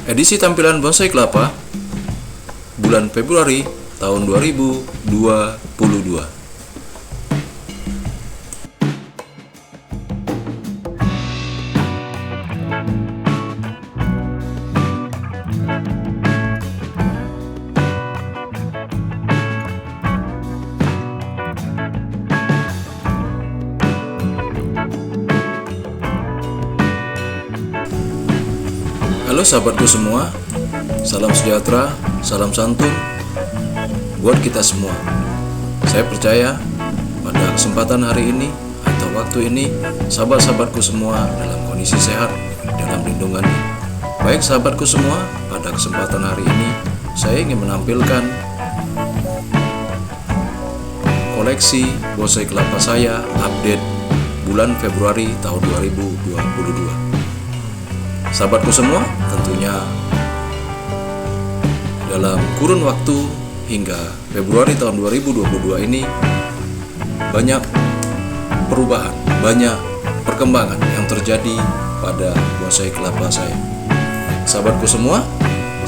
Edisi tampilan bonsai kelapa bulan Februari tahun 2022. Halo sahabatku semua, salam sejahtera, salam santun buat kita semua. Saya percaya pada kesempatan hari ini atau waktu ini, sahabat-sahabatku semua dalam kondisi sehat, dalam lindungannya. Baik sahabatku semua, pada kesempatan hari ini saya ingin menampilkan koleksi bonsai kelapa saya update bulan Februari tahun 2022. Sahabatku semua, tentunya dalam kurun waktu hingga Februari tahun 2022 ini banyak perubahan, banyak perkembangan yang terjadi pada bonsai kelapa saya. Sahabatku semua,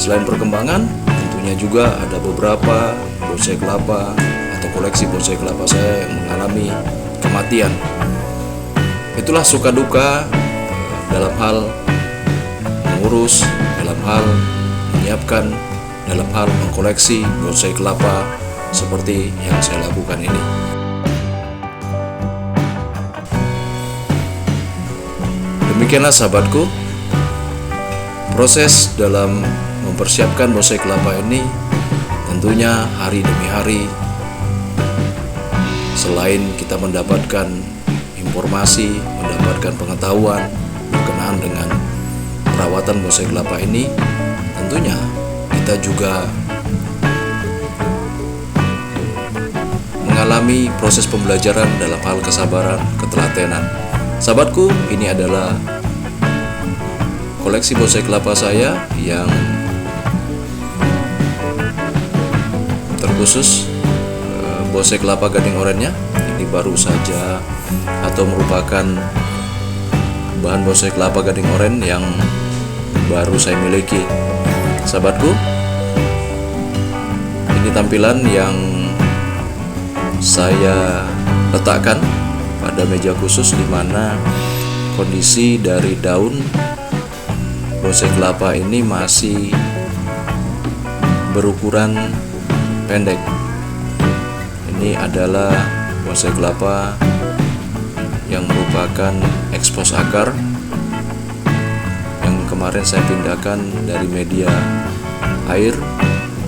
selain perkembangan, tentunya juga ada beberapa bonsai kelapa atau koleksi bonsai kelapa saya yang mengalami kematian. Itulah suka duka dalam hal mengurus, dalam hal menyiapkan, dalam hal mengkoleksi bonsai kelapa seperti yang saya lakukan ini. Demikianlah sahabatku, proses dalam mempersiapkan bonsai kelapa ini tentunya hari demi hari. Selain kita mendapatkan informasi, mendapatkan pengetahuan berkenaan dengan perawatan bonsai kelapa ini, tentunya kita juga mengalami proses pembelajaran dalam hal kesabaran, ketelatenan. Sahabatku, ini adalah koleksi bonsai kelapa saya yang terkhusus bonsai kelapa gading orennya. Ini baru saja atau merupakan bahan bonsai kelapa gading oren yang baru saya miliki. Sahabatku, ini tampilan yang saya letakkan pada meja khusus di mana kondisi dari daun bonsai kelapa ini masih berukuran pendek. Ini adalah bonsai kelapa yang merupakan ekspos akar yang kemarin saya pindahkan dari media air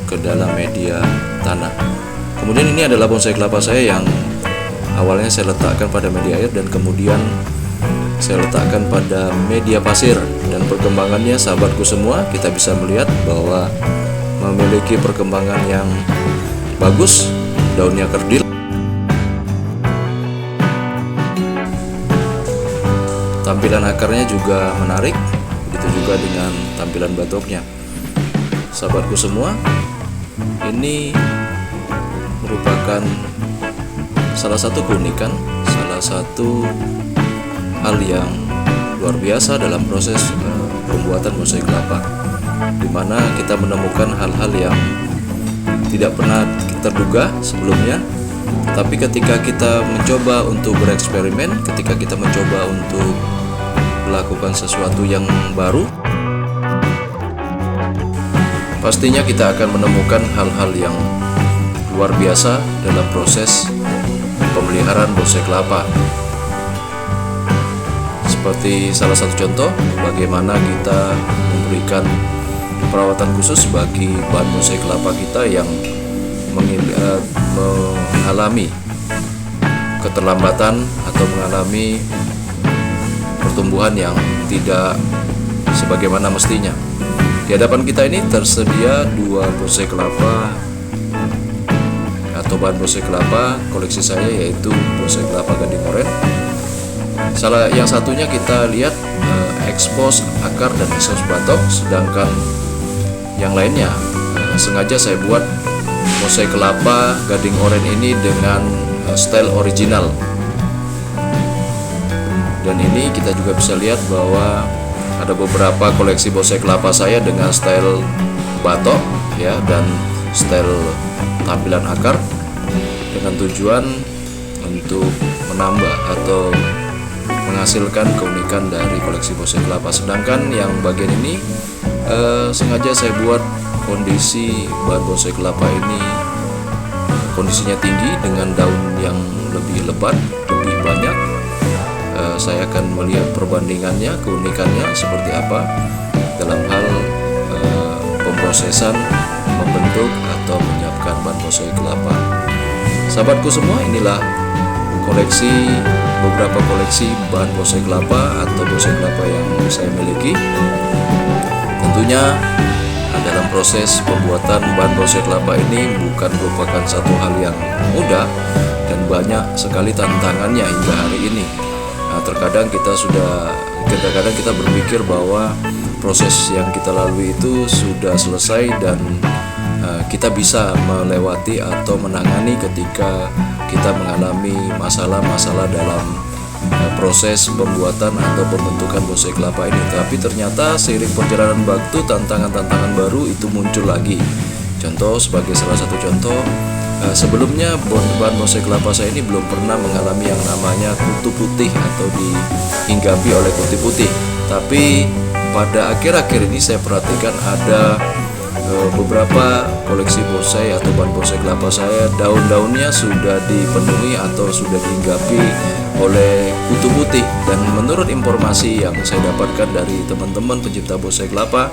ke dalam media tanah. Kemudian ini adalah bonsai kelapa saya yang awalnya saya letakkan pada media air dan kemudian saya letakkan pada media pasir, dan perkembangannya sahabatku semua kita bisa melihat bahwa memiliki perkembangan yang bagus, daunnya kerdil, tampilan akarnya juga menarik, begitu juga dengan tampilan batoknya. Sahabatku semua, ini merupakan salah satu keunikan, salah satu hal yang luar biasa dalam proses pembuatan bonsai kelapa, di mana kita menemukan hal-hal yang tidak pernah terduga sebelumnya. Tapi ketika kita mencoba untuk bereksperimen, ketika kita mencoba untuk melakukan sesuatu yang baru, pastinya kita akan menemukan hal-hal yang luar biasa dalam proses pemeliharaan bonsai kelapa. Seperti salah satu contoh bagaimana kita memberikan perawatan khusus bagi bahan bonsai kelapa kita yang mengalami keterlambatan atau mengalami pertumbuhan yang tidak sebagaimana mestinya. Di hadapan kita ini tersedia dua bonsai kelapa atau bahan bonsai kelapa koleksi saya, yaitu bonsai kelapa gading oren. Yang satunya kita lihat ekspos akar dan ekspos batok, sedangkan yang lainnya sengaja saya buat bonsai kelapa gading oren ini dengan style original. Dan ini kita juga bisa lihat bahwa Ada beberapa koleksi bonsai kelapa saya dengan style batok ya, dan style tampilan akar, dengan tujuan untuk menambah atau menghasilkan keunikan dari koleksi bonsai kelapa. Sedangkan yang bagian ini sengaja saya buat kondisi bahan bonsai kelapa ini kondisinya tinggi dengan daun yang lebih lebat, lebih banyak. Saya akan melihat perbandingannya, keunikannya seperti apa dalam hal pemrosesan, membentuk atau menyiapkan bahan bonsai kelapa. Sahabatku semua, inilah beberapa koleksi bahan bonsai kelapa atau bonsai kelapa yang saya miliki. Tentunya dalam proses pembuatan bahan bonsai kelapa ini bukan merupakan satu hal yang mudah dan banyak sekali tantangannya hingga hari ini. Terkadang kita berpikir bahwa proses yang kita lalui itu sudah selesai dan kita bisa melewati atau menangani ketika kita mengalami masalah-masalah dalam proses pembuatan atau pembentukan bonsai kelapa ini. Tapi ternyata seiring perjalanan waktu, tantangan-tantangan baru itu muncul lagi. Contoh, sebagai salah satu contoh, sebelumnya bahan bonsai kelapa saya ini belum pernah mengalami yang namanya kutu putih atau dihinggapi oleh kutu putih. Tapi pada akhir-akhir ini saya perhatikan ada beberapa koleksi bonsai atau bahan bonsai kelapa saya, daun-daunnya sudah dipenuhi atau sudah dihinggapi oleh kutu putih. Dan menurut informasi yang saya dapatkan dari teman-teman pencipta bonsai kelapa,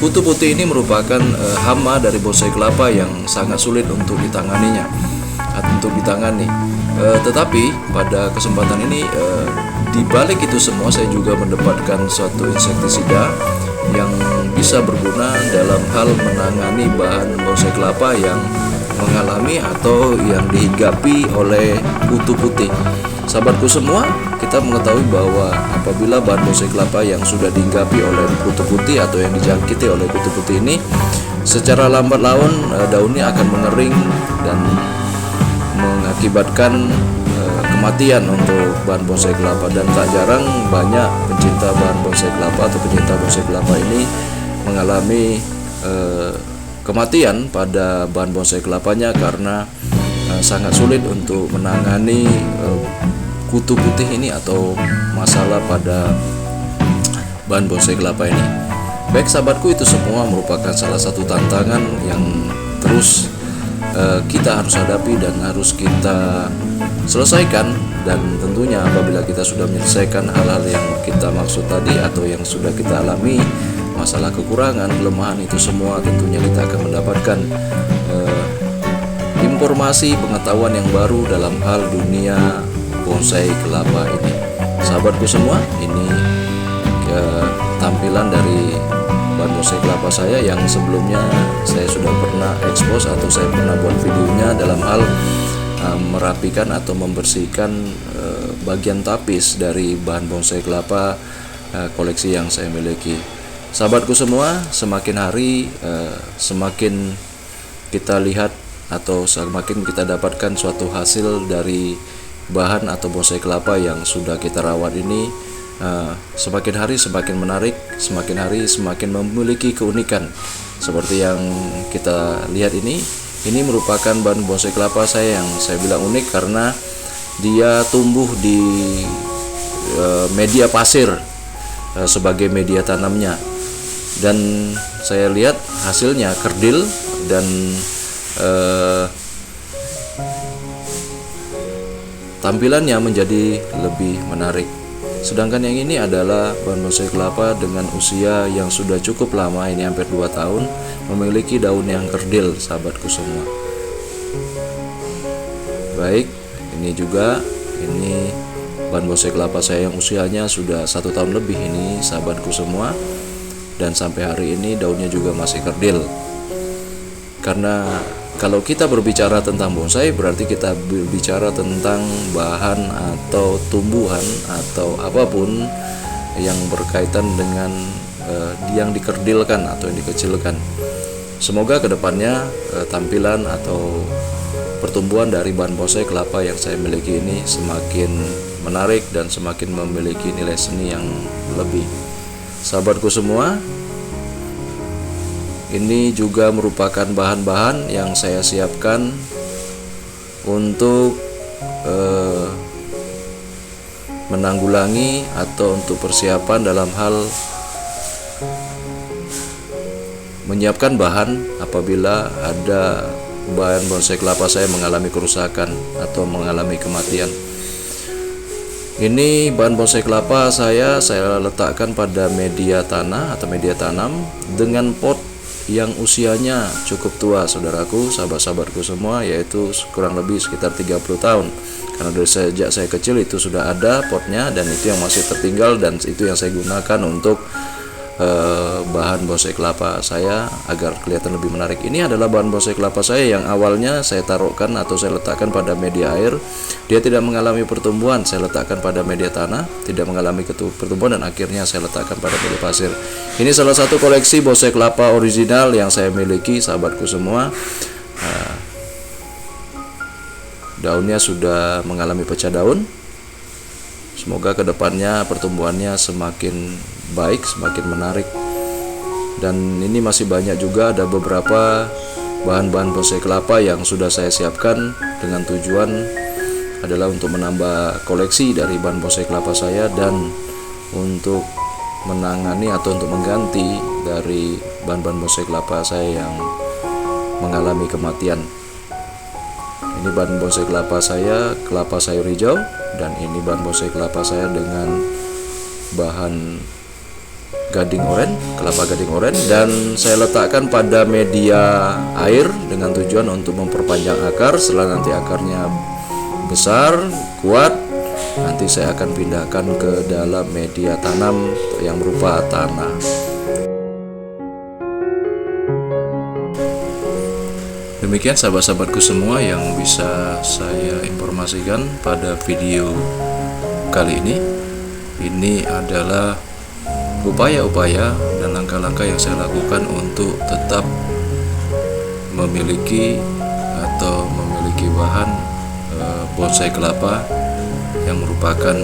kutu putih ini merupakan hama dari bonsai kelapa yang sangat sulit untuk ditangani. Tetapi pada kesempatan ini, di balik itu semua saya juga mendapatkan suatu insektisida yang bisa berguna dalam hal menangani bahan bonsai kelapa yang mengalami atau yang dihinggapi oleh kutu putih. Sahabatku semua, kita mengetahui bahwa apabila bahan bonsai kelapa yang sudah dihinggapi oleh kutu putih atau yang dijangkiti oleh kutu putih ini, secara lambat laun daunnya akan mengering dan mengakibatkan kematian untuk bahan bonsai kelapa. Dan tak jarang banyak pencinta bahan bonsai kelapa atau pencinta bonsai kelapa ini mengalami kematian pada bahan bonsai kelapanya karena sangat sulit untuk menangani kutu putih ini atau masalah pada bahan bonsai kelapa ini. Baik sahabatku, itu semua merupakan salah satu tantangan yang terus kita harus hadapi dan harus kita selesaikan. Dan tentunya apabila kita sudah menyelesaikan hal-hal yang kita maksud tadi atau yang sudah kita alami, masalah kekurangan, kelemahan, itu semua tentunya kita akan mendapatkan informasi, pengetahuan yang baru dalam hal dunia bonsai kelapa ini. Sahabatku semua, ini tampilan dari bahan bonsai kelapa saya yang sebelumnya saya sudah pernah expose atau saya pernah buat videonya dalam hal merapikan atau membersihkan bagian tapis dari bahan bonsai kelapa koleksi yang saya miliki. Sahabatku semua, semakin hari semakin kita lihat atau semakin kita dapatkan suatu hasil dari bahan atau bonsai kelapa yang sudah kita rawat ini, semakin hari semakin menarik, semakin hari semakin memiliki keunikan. Seperti yang kita lihat ini merupakan bahan bonsai kelapa saya yang saya bilang unik karena dia tumbuh di media pasir sebagai media tanamnya. Dan saya lihat hasilnya kerdil dan tampilannya menjadi lebih menarik. Sedangkan yang ini adalah bahan bonsai kelapa dengan usia yang sudah cukup lama, ini hampir 2 tahun, memiliki daun yang kerdil, sahabatku semua. Baik, ini bahan bonsai kelapa saya yang usianya sudah 1 tahun lebih ini, sahabatku semua. Dan sampai hari ini daunnya juga masih kerdil. Karena kalau kita berbicara tentang bonsai, berarti kita berbicara tentang bahan atau tumbuhan atau apapun yang berkaitan dengan yang dikerdilkan atau yang dikecilkan. Semoga kedepannya tampilan atau pertumbuhan dari bahan bonsai kelapa yang saya miliki ini semakin menarik dan semakin memiliki nilai seni yang lebih. Sahabatku semua, ini juga merupakan bahan-bahan yang saya siapkan untuk menanggulangi atau untuk persiapan dalam hal menyiapkan bahan apabila ada bahan bonsai kelapa saya mengalami kerusakan atau mengalami kematian. Ini bahan bonsai kelapa saya letakkan pada media tanah atau media tanam dengan pot yang usianya cukup tua, saudaraku, sahabat-sahabatku semua, yaitu kurang lebih sekitar 30 tahun. Karena dari sejak saya kecil itu sudah ada potnya, dan itu yang masih tertinggal, dan itu yang saya gunakan untuk bahan bonsai kelapa saya agar kelihatan lebih menarik. Ini adalah bahan bonsai kelapa saya yang awalnya saya taruhkan atau saya letakkan pada media air. Dia tidak mengalami pertumbuhan, saya letakkan pada media tanah, tidak mengalami pertumbuhan, dan akhirnya saya letakkan pada media pasir. Ini salah satu koleksi bonsai kelapa original yang saya miliki, sahabatku semua. Daunnya sudah mengalami pecah daun. Semoga kedepannya pertumbuhannya semakin baik, semakin menarik. Dan ini masih banyak juga, ada beberapa bahan-bahan bonsai kelapa yang sudah saya siapkan dengan tujuan adalah untuk menambah koleksi dari bahan bonsai kelapa saya dan untuk menangani atau untuk mengganti dari bahan-bahan bonsai kelapa saya yang mengalami kematian. Ini bahan bonsai kelapa saya, kelapa sayur hijau, dan ini bahan bonsai kelapa saya dengan bahan gading oren, kelapa gading oren, dan saya letakkan pada media air dengan tujuan untuk memperpanjang akar. Setelah nanti akarnya besar, kuat, nanti saya akan pindahkan ke dalam media tanam yang berupa tanah. Demikian sahabat-sahabatku semua yang bisa saya informasikan pada video kali ini. Ini adalah upaya-upaya dan langkah-langkah yang saya lakukan untuk tetap memiliki bahan bonsai kelapa yang merupakan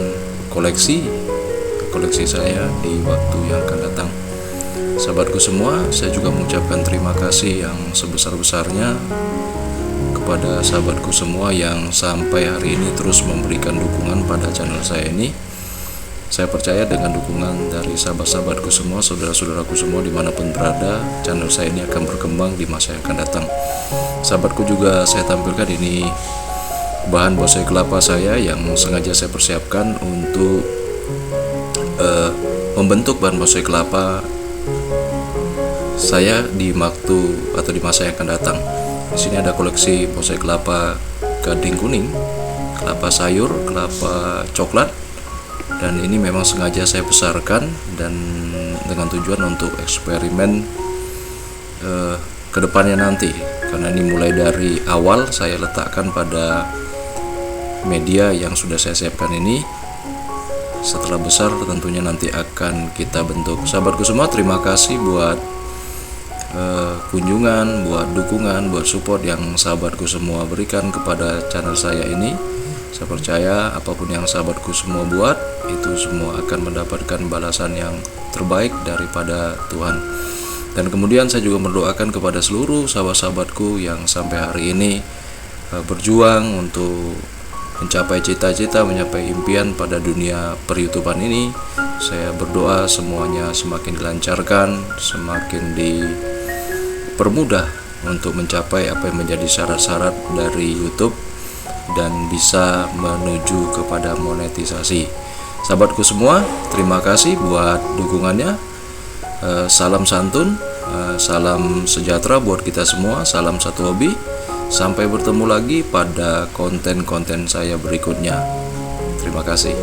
koleksi saya di waktu yang akan datang. Sahabatku semua, saya juga mengucapkan terima kasih yang sebesar-besarnya kepada sahabatku semua yang sampai hari ini terus memberikan dukungan pada channel saya ini. Saya percaya dengan dukungan dari sahabat-sahabatku semua, saudara-saudaraku semua dimanapun berada, channel saya ini akan berkembang di masa yang akan datang. Sahabatku, juga saya tampilkan ini bahan bonsai kelapa saya yang sengaja saya persiapkan untuk membentuk bahan bonsai kelapa saya di waktu atau di masa yang akan datang. Di sini ada koleksi bonsai kelapa gading kuning, kelapa sayur, kelapa coklat, dan ini memang sengaja saya besarkan dan dengan tujuan untuk eksperimen kedepannya nanti. Karena ini mulai dari awal saya letakkan pada media yang sudah saya siapkan ini. Setelah besar tentunya nanti akan kita bentuk. Sahabatku semua, terima kasih buat kunjungan, buat dukungan, buat support yang sahabatku semua berikan kepada channel saya ini. Saya percaya apapun yang sahabatku semua buat, itu semua akan mendapatkan balasan yang terbaik daripada Tuhan. Dan kemudian saya juga mendoakan kepada seluruh sahabat-sahabatku yang sampai hari ini berjuang untuk mencapai cita-cita, mencapai impian pada dunia per-YouTubean ini. Saya berdoa semuanya semakin dilancarkan, semakin dipermudah untuk mencapai apa yang menjadi syarat-syarat dari YouTube dan bisa menuju kepada monetisasi. Sahabatku semua, terima kasih buat dukungannya. Salam santun, salam sejahtera buat kita semua, salam satu hobi. Sampai bertemu lagi pada konten-konten saya berikutnya. Terima kasih.